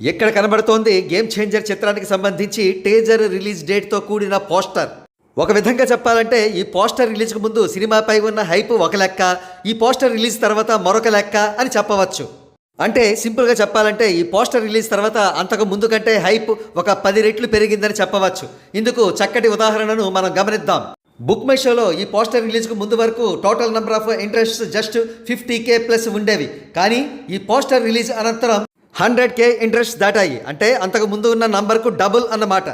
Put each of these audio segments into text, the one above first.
ఇక్కడ కనబడుతోంది game changer చిత్రానికి సంబంధించి టీజర్ రిలీజ్ డేట్తో కూడిన పోస్టర్. ఒక విధంగా చెప్పాలంటే ఈ పోస్టర్ రిలీజ్కు ముందు సినిమాపై ఉన్న హైప్ ఒక లెక్క, ఈ పోస్టర్ రిలీజ్ తర్వాత మరొక లెక్క అని చెప్పవచ్చు. అంటే సింపుల్గా చెప్పాలంటే ఈ పోస్టర్ రిలీజ్ తర్వాత అంతకు ముందు కంటే హైప్ ఒక 10 రెట్లు పెరిగిందని చెప్పవచ్చు. ఇందుకు చక్కటి ఉదాహరణను మనం గమనిద్దాం. బుక్ మై షోలో ఈ పోస్టర్ రిలీజ్కు ముందు వరకు total number of interests just 50K plus ఉండేవి. కానీ ఈ పోస్టర్ రిలీజ్ అనంతరం 100K ఇంట్రెస్ట్ దాటాయి. అంటే అంతకు ముందు ఉన్న నంబర్కు డబుల్ అన్నమాట.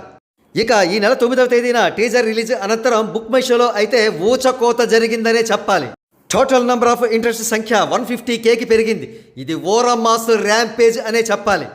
ఇక ఈ నెల 9వ తేదీన టీజర్ రిలీజ్ అనంతరం బుక్ మై షోలో అయితే ఊచకోత జరిగిందనే చెప్పాలి. టోటల్ నెంబర్ ఆఫ్ ఇంట్రెస్ట్ సంఖ్య 150Kకి పెరిగింది. ఇది ఓరమాస్ ర్యాంపేజ్ అనే చెప్పాలి.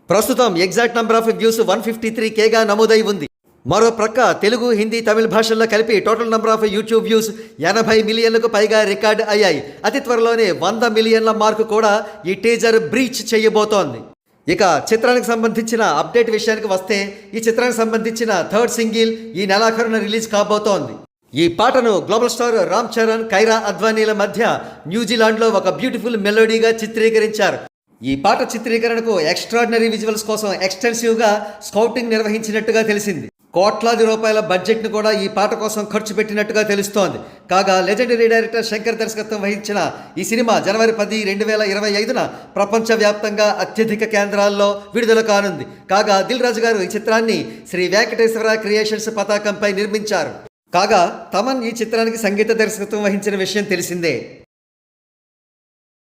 ప్రస్తుతం ఎగ్జాక్ట్ నెంబర్ ఆఫ్ వ్యూస్ 153Kగా నమోదై ఉంది. మరో ప్రక్క తెలుగు, హిందీ, తమిళ భాషల్లో కలిపి total number of YouTube views 80 మిలియన్లకు పైగా రికార్డ్ అయ్యాయి. అతి త్వరలోనే 100 మిలియన్ల మార్కు కూడా ఈ టీజర్ బ్రీచ్ చేయబోతోంది. ఇక చిత్రానికి సంబంధించిన అప్డేట్ విషయానికి వస్తే ఈ చిత్రానికి సంబంధించిన థర్డ్ సింగిల్ ఈ నెలాఖరున రిలీజ్ కాబోతోంది. ఈ పాటను గ్లోబల్ స్టార్ రామ్ చరణ్, కైరా అద్వానీల మధ్య న్యూజిలాండ్లో ఒక బ్యూటిఫుల్ మెలోడీగా చిత్రీకరించారు. ఈ పాట చిత్రీకరణకు ఎక్స్ట్రాడినరీ విజువల్స్ కోసం ఎక్స్టెన్సివ్గా స్కౌటింగ్ నిర్వహించినట్టుగా తెలిసింది. కోట్లాది రూపాయల బడ్జెట్ను కూడా ఈ పాట కోసం ఖర్చు పెట్టినట్టుగా తెలుస్తోంది. కాగా లెజెండరీ డైరెక్టర్ శంకర్ దర్శకత్వం వహించిన ఈ సినిమా జనవరి 10, 2025న ప్రపంచవ్యాప్తంగా అత్యధిక కేంద్రాల్లో విడుదల కానుంది. కాగా దిల్ రాజు గారు ఈ చిత్రాన్ని శ్రీ వెంకటేశ్వర క్రియేషన్స్ పతాకంపై నిర్మించారు. కాగా తమన్ ఈ చిత్రానికి సంగీత దర్శకత్వం వహించిన విషయం తెలిసిందే.